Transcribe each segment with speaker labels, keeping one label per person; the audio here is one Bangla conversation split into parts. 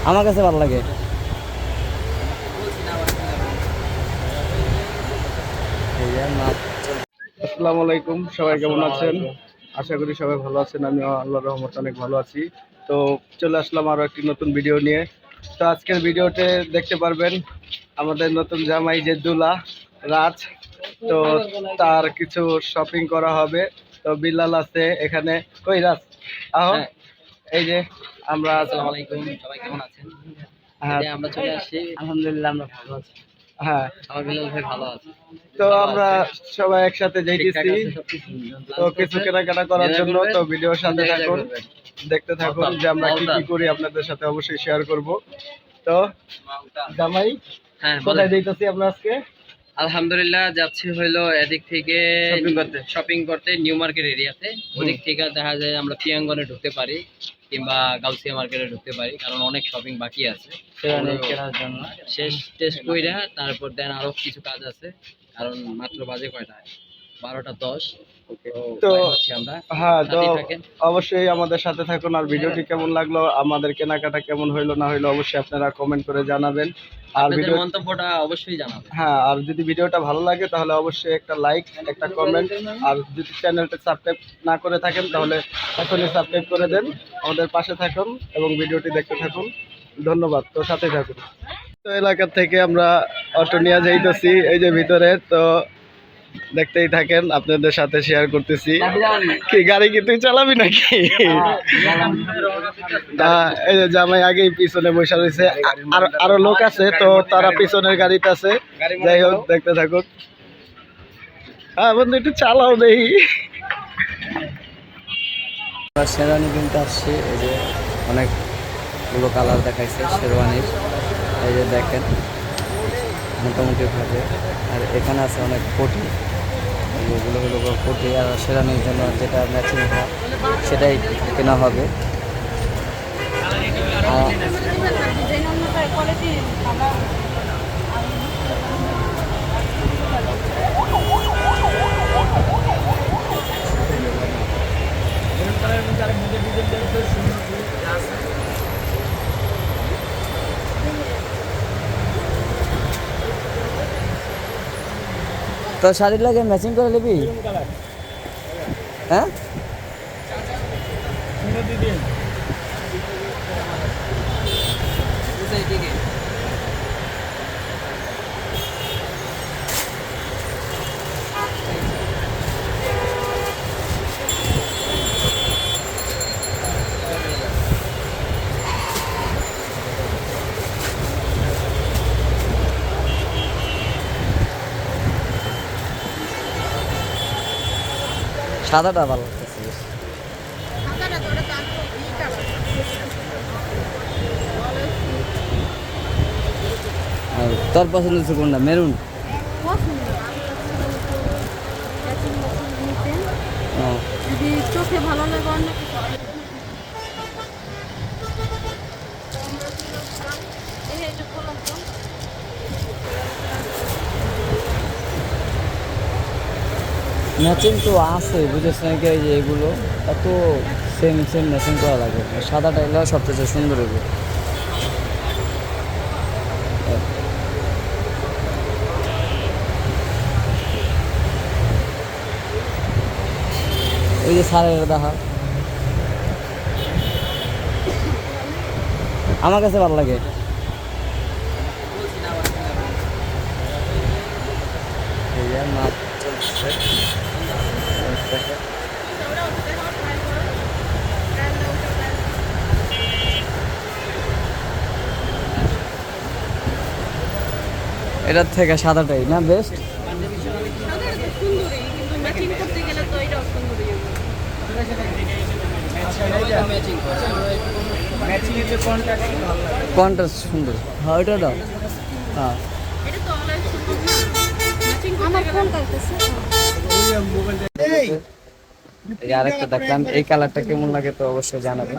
Speaker 1: আমার কাছে ভালো লাগে।
Speaker 2: আসসালামু আলাইকুম, সবাই কেমন আছেন? আশা করি সবাই ভালো আছেন। আমি আল্লাহর রহমতে অনেক ভালো আছি। তো চলে আসলাম আরও একটি নতুন ভিডিও নিয়ে। তো আজকের ভিডিওতে দেখতে পারবেন আমাদের নতুন জামাই যে দুলা রাজ, তো তার কিছু শপিং করা হবে। তো বিল্লাল আছে এখানে। কই রাজ, আহ এই যে আমরা।
Speaker 1: আসসালামু আলাইকুম, সবাই কেমন আছেন?
Speaker 2: হ্যাঁ,
Speaker 1: আমরা চলে আসছি, আলহামদুলিল্লাহ আমরা ভালো আছি।
Speaker 2: হ্যাঁ,
Speaker 1: আমার বিলাল ভাই ভালো আছে।
Speaker 2: তো আমরা সবাই একসাথে যাইতেছি তো কিছু কেনাকাটা করার জন্য। তো ভিডিওর সাথে থাকুন, দেখতে থাকুন যে আমরা কি কি করি, আপনাদের সাথে অবশ্যই শেয়ার করব। তো জামাই,
Speaker 1: হ্যাঁ,
Speaker 2: কোথায় যাইতেছি আমরা আজকে?
Speaker 1: আলহামদুলিল্লাহ যাচ্ছি হইলো এদিক থেকে শপিং করতে নিউ মার্কেট এরিয়াতে। ওদিক থেকে দেখা যায় আমরা পিয়াঙ্গনে ঢুকতে পারি কিংবা গাউসিয়া মার্কেটে ঢুকতে পারি, কারণ অনেক শপিং বাকি আছে কেনার জন্য। শেষ টেস্ট কইরা তারপর দেন আরো কিছু কাজ আছে, কারণ মাত্র বাজে কয়টা, 12টা 10।
Speaker 2: তো
Speaker 1: আমরা
Speaker 2: হ্যাঁ, তো
Speaker 1: সাথেই থাকেন।
Speaker 2: অবশ্যই আমাদের সাথে থাকুন। আর ভিডিওটি কেমন লাগলো, আমাদের কেনাকাটা কেমন হইলো না হইলো, অবশ্যই আপনারা কমেন্ট করে জানাবেন। আর ভিডিও
Speaker 1: মন্তব্যটা অবশ্যই জানাবেন।
Speaker 2: হ্যাঁ, আর যদি ভিডিওটা ভালো লাগে তাহলে অবশ্যই একটা লাইক, একটা কমেন্ট। আর যদি চ্যানেলটা সাবস্ক্রাইব না করে থাকেন তাহলে এখনই সাবস্ক্রাইব করে দেন। আমাদের পাশে থাকুন এবং ভিডিওটি দেখতে থাকুন। ধন্যবাদ। তো সাথে থাকুন। তো এলাকা থেকে আমরা অটো নিয়ে যাইতেছি এই যে ভিতরে। তো দেখতেই থাকেন, আপনাদের সাথে শেয়ার করতেছি। কি গাড়ি কি তুই চালাবি নাকি? এই যে জামাই আগেই পিছনে বসে রয়েছে, আরো লোক আছে, তো তারা পিছনের গাড়িতে আছে। যাই হোক, দেখতে থাকুন। হ্যাঁ বন্ধু, একটু চালাও দেখি।
Speaker 1: শেরওয়ানি কিনতে আসছি। এই যে অনেকগুলো কালার দেখাইছে শেরওয়ানির, এই যে দেখেন মোটামুটি ভাবে। আর এখানে আছে অনেক কোটি, এগুলো হলো কোটি। আর শেরওয়ানির জন্য যেটা ম্যাচিং হয় সেটাই কেনা হবে। তো শাড়ির লাগে ম্যাচিং করে নিবি? হ্যাঁ, সাদাটা ভালো লাগতেছে বেশ। আর তোর পছন্দ হচ্ছে কোনটা? মেরুন?
Speaker 3: যদি চোখে ভালো লাগে অন্য কিছু
Speaker 1: ম্যাচিং তো আছে, বুঝেছ নাকি? এই যে এগুলো এত সেম সেম ম্যাচিং করা লাগে। সাদাটা এগুলো সবচেয়ে সুন্দর হবে। ওই যে সারের দেখা আমার কাছে ভালো লাগে। এই যে মাছ চলছে। এটার থেকে সাদাটাই না বেস্ট?
Speaker 3: সুন্দরী, কিন্তু ম্যাচিং করতে গেলে তো এটাও সুন্দরী হবে।
Speaker 1: কোনটা সুন্দর? হ্যাঁ, ওইটা দাও। হ্যাঁ,
Speaker 3: এটা তো অলওয়েজ সুন্দর না, ম্যাচিং আমার কোনটা আছে?
Speaker 1: এই আরেকটা দেখলাম, এই কালারটা কেমন লাগে তো অবশ্যই জানাবেন।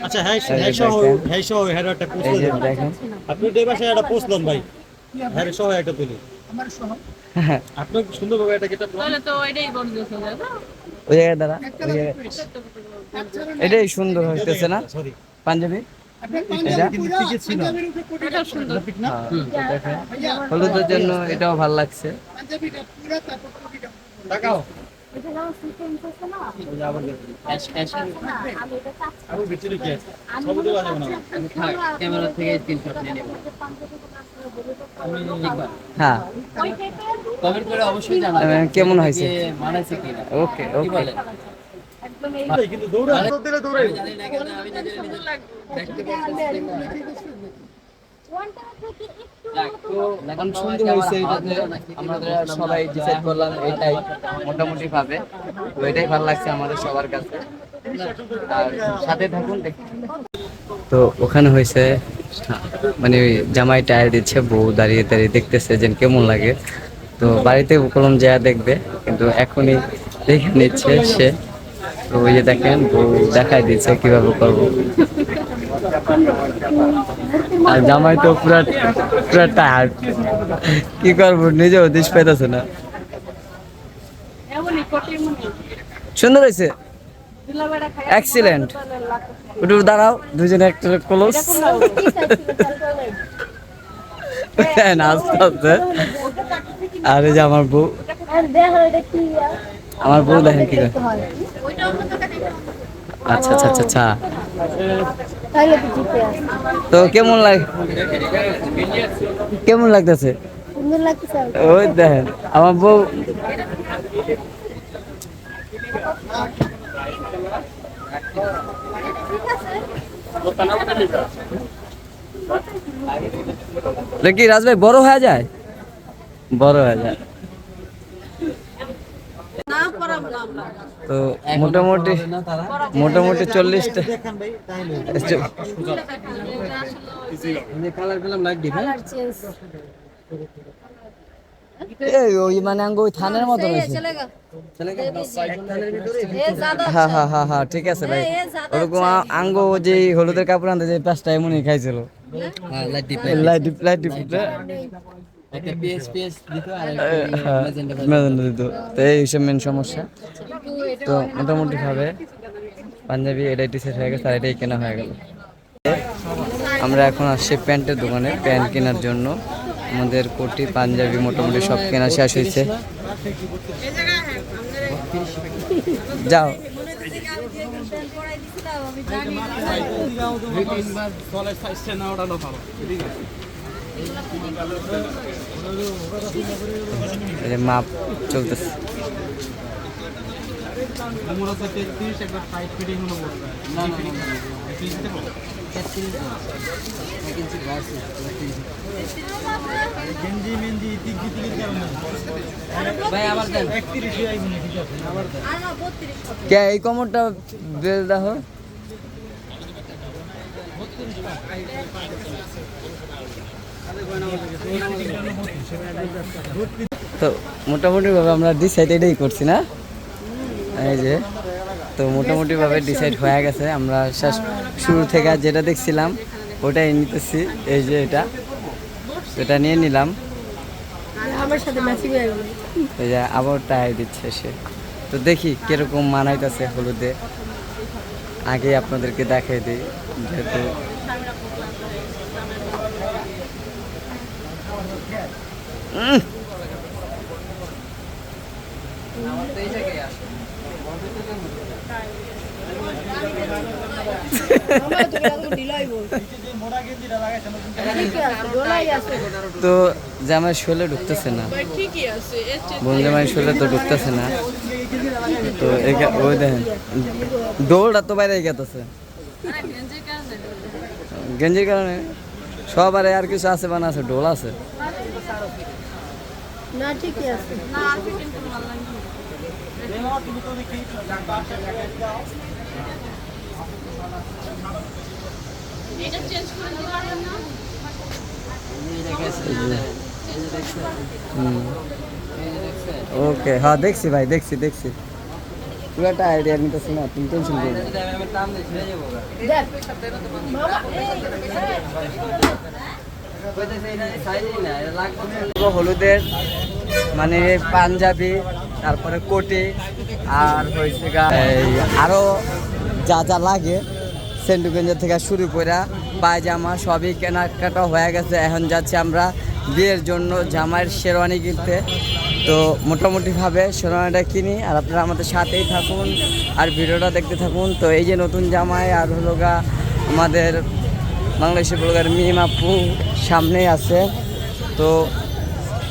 Speaker 4: আচ্ছা, হ্যাঁ সহ হেডারটা পোস্ট
Speaker 1: এই যে
Speaker 4: দেন।
Speaker 1: দেখেন,
Speaker 4: আপনি এই পাশে একটা পোস্ট দেন ভাই, হ্যাঁ সহ একটা তুলি। আপনি সুন্দরভাবে এটা কেটে
Speaker 3: তাহলে তো এটাই গর্জিয়াস হয়ে যাবে।
Speaker 1: ওই জায়গায় দাঁড়া, ওই জায়গায়।
Speaker 5: এটাই সুন্দর হইতেছে না
Speaker 4: সরি
Speaker 5: পাঞ্জাবি এটা
Speaker 4: কিন্তু টিকে ছিল
Speaker 3: এটাও সুন্দর।
Speaker 5: হ্যাঁ, তো দেখেন হলুদের জন্য এটাও ভালো লাগছে
Speaker 4: টাকাও
Speaker 3: এটা যেমন সিকোয়েন্স আছে না?
Speaker 4: আরো ভিতরে কি আছে সব দেওয়া যাবে না
Speaker 1: ক্যামেরা থেকে স্ক্রিনশট নিয়ে নেব।
Speaker 5: হ্যাঁ
Speaker 3: ওই টাইপের
Speaker 1: কমেন্ট করে অবশ্যই জানাবেন
Speaker 5: কেমন হয়েছে?
Speaker 1: মানাইছে কিনা।
Speaker 5: ওকে
Speaker 1: কি
Speaker 5: ওকে
Speaker 1: বলেন?
Speaker 3: একদম এই
Speaker 4: ভাই কিন্তু দৌড়া দিলে দৌড়াই
Speaker 1: জানি না কেন আমি নিজে দেখতে
Speaker 3: ওয়ানটা থেকে একটু
Speaker 1: এখন
Speaker 5: সুন্দর হয়েছে এটাতে আমরা সবাই ডিসাইড করলাম এটাই মোটামুটি ভাবে তো এটাই ভালো লাগছে আমাদের সবার কাছে আর সাথে থাকুন দেখুন তো ওখানে হয়েছে মানে ওই জামাই টায়ার দিচ্ছে বউ দাঁড়িয়ে দাঁড়িয়ে দেখতেছে যে কেমন লাগে তো বাড়িতে কলম যা দেখবে কিন্তু এখনই দেখে নিচ্ছে সে তো ওই যে দেখেন বউ দেখাই দিচ্ছে কিভাবে করবো আর জামাই তো পুরা পুরা টায়ার্ড কি করবো নিজেও দিশ পাইতেছে না
Speaker 3: এমনই কোটি মুনি
Speaker 5: সুন্দর হয়েছে
Speaker 3: দুলাবেড়া খায়
Speaker 5: এক্সিলেন্ট একটু দাঁড়াও দুজনে একটা ক্লোজ আস্তে আস্তে আর এই যে আমার বউ
Speaker 3: আর দেখো এটা কি
Speaker 5: আমার বউ দেখেন কি করে
Speaker 3: ওইটাও মতো কাটে
Speaker 5: আচ্ছা আচ্ছা আচ্ছা আচ্ছা
Speaker 3: তাহলে তো জিতে আছে
Speaker 5: তো কেমন লাগতেছে
Speaker 3: সুন্দর লাগতেছে
Speaker 5: ওই দেখেন আমার বউ কি রাজভাই বড় হয়ে যায় বড় হয়ে যায় তো মোটামুটি 40টা
Speaker 4: দেখান ভাই তাহলে
Speaker 1: কালার পেলাম লাইট দিই
Speaker 3: কালার চেঞ্জ
Speaker 5: ওই মানে আঙ্গ ওই থানের মতো হয়েছে
Speaker 3: চলেগা
Speaker 5: হ্যাঁ হ্যাঁ হ্যাঁ হ্যাঁ ঠিক আছে ভাই ওরকম আঙ্গ যে হলুদের কাপড় আনতে যে পাঁচটা এমনই খাইছিল
Speaker 1: হ্যাঁ লাইট দিই
Speaker 5: লাইট
Speaker 1: একটা পিএস দিত আর
Speaker 5: মেজেন্ডা দিত তো এই হিসেবে মেন সমস্যা তো মোটামুটি ভাবে পাঞ্জাবি এটাই টি-শার্ট হয়ে গেছে আর এটাই কেনা হয়ে গেল আমরা এখন আসছি প্যান্টের দোকানে প্যান্ট কেনার জন্য আমাদের কোটি পাঞ্জাবি মোটামুটি সব কেনা শেষ হয়েছে যাও এই যে মাপ চলতেছে
Speaker 1: ভাই আবার দেন
Speaker 5: কে এই কমরটা বেল দেখো তো মোটামুটি ভাবে আমরা ডিসাইড এটাই করছি না এই যে তো মোটামুটি ভাবে ডিসাইড হয়ে গেছে আমরা শুরু থেকে যেটা দেখছিলাম ওটাই নিতেছি এই যে এটা নিয়ে নিলাম
Speaker 3: আমার সাথে ম্যাচিং হয়ে গেল
Speaker 5: এই যে আবার টায়ার দিচ্ছে সে তো দেখি কিরকম মানাইতেছে হলুদে আগে আপনাদেরকে দেখাই দিই যেহেতু তো জামাই শোলে ঢুকতেছে না বোন জামাই শোলে তো ঢুকতেছে না তো ওই দেখেন দৌড়টা তো বাইরে গেতেছে গেঞ্জির কারণে সবার আর কিছু আছে বানা আছে ঢোল আছে
Speaker 3: না ঠিকই আছে এটা চেঞ্জ করে দিতে পারেন না
Speaker 5: ওকে হ্যাঁ দেখছি ভাই দেখছি পুরাটা আইডিয়া নিতেছি না তুমি টেনশন করো হলুদের মানে পাঞ্জাবি তারপরে কোটি আর হয়েছে আরো যা যা লাগে সেন্টুগঞ্জের থেকে শুরু করে পায়জামা সবই কেনাকাটা হয়ে গেছে। এখন যাচ্ছি আমরা বিয়ের জন্য জামাইয়ের শেরওয়ানি কিনতে। তো মোটামুটিভাবে শেরওয়ানিটা কিনি আর আপনারা আমাদের সাথেই থাকুন আর ভিডিওটা দেখতে থাকুন। তো এই যে নতুন জামাই আর হলো গা আমাদের বাংলাদেশের ব্লগার মিম আপু সামনেই আছে। তো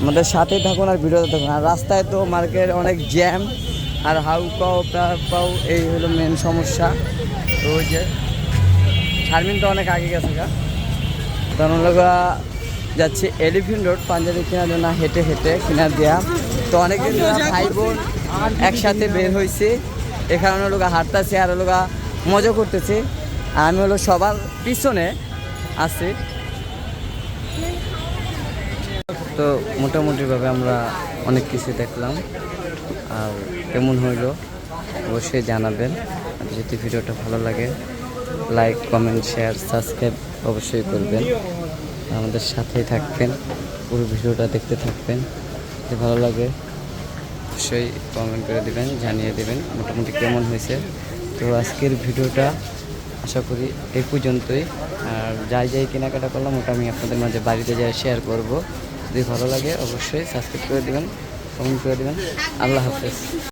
Speaker 5: আমাদের সাথেই থাকুন আর ভিডিওতে থাকুন। আর রাস্তায় তো মার্কেট অনেক জ্যাম আর হাউ পাও এই হলো মেন সমস্যা। তো ওই যে শারমিন তো অনেক আগে গেছে গা, তখন লোক যাচ্ছে এলিফেন্ট রোড পাঞ্জাবি কেনার জন্য হেঁটে হেঁটে কিনা দেয়া। তো অনেকদিন ভাই বোন একসাথে বের হয়েছে, এখানে লোক হাঁটতেছে আর লোক মজা করতেছে। আর আমি হলো সবার পিছনে আছি। তো মোটামুটিভাবে আমরা অনেক কিছু দেখলাম আর কেমন হইলো অবশ্যই জানাবেন। আর যদি ভিডিওটা ভালো লাগে লাইক কমেন্ট শেয়ার সাবস্ক্রাইব অবশ্যই করবেন, আমাদের সাথেই থাকবেন, পুরো ভিডিওটা দেখতে থাকবেন। যদি ভালো লাগে অবশ্যই কমেন্ট করে দেবেন, জানিয়ে দেবেন মোটামুটি কেমন হয়েছে। তো আজকের ভিডিওটা আশা করি এই পর্যন্তই। আর যাই কেনাকাটা করলাম ওটা আমি আপনাদের মাঝে বাড়িতে যাই শেয়ার করব। যদি ভালো লাগে অবশ্যই সাবস্ক্রাইব করে দেবেন, কমেন্ট করে দেবেন। আল্লাহ হাফেজ।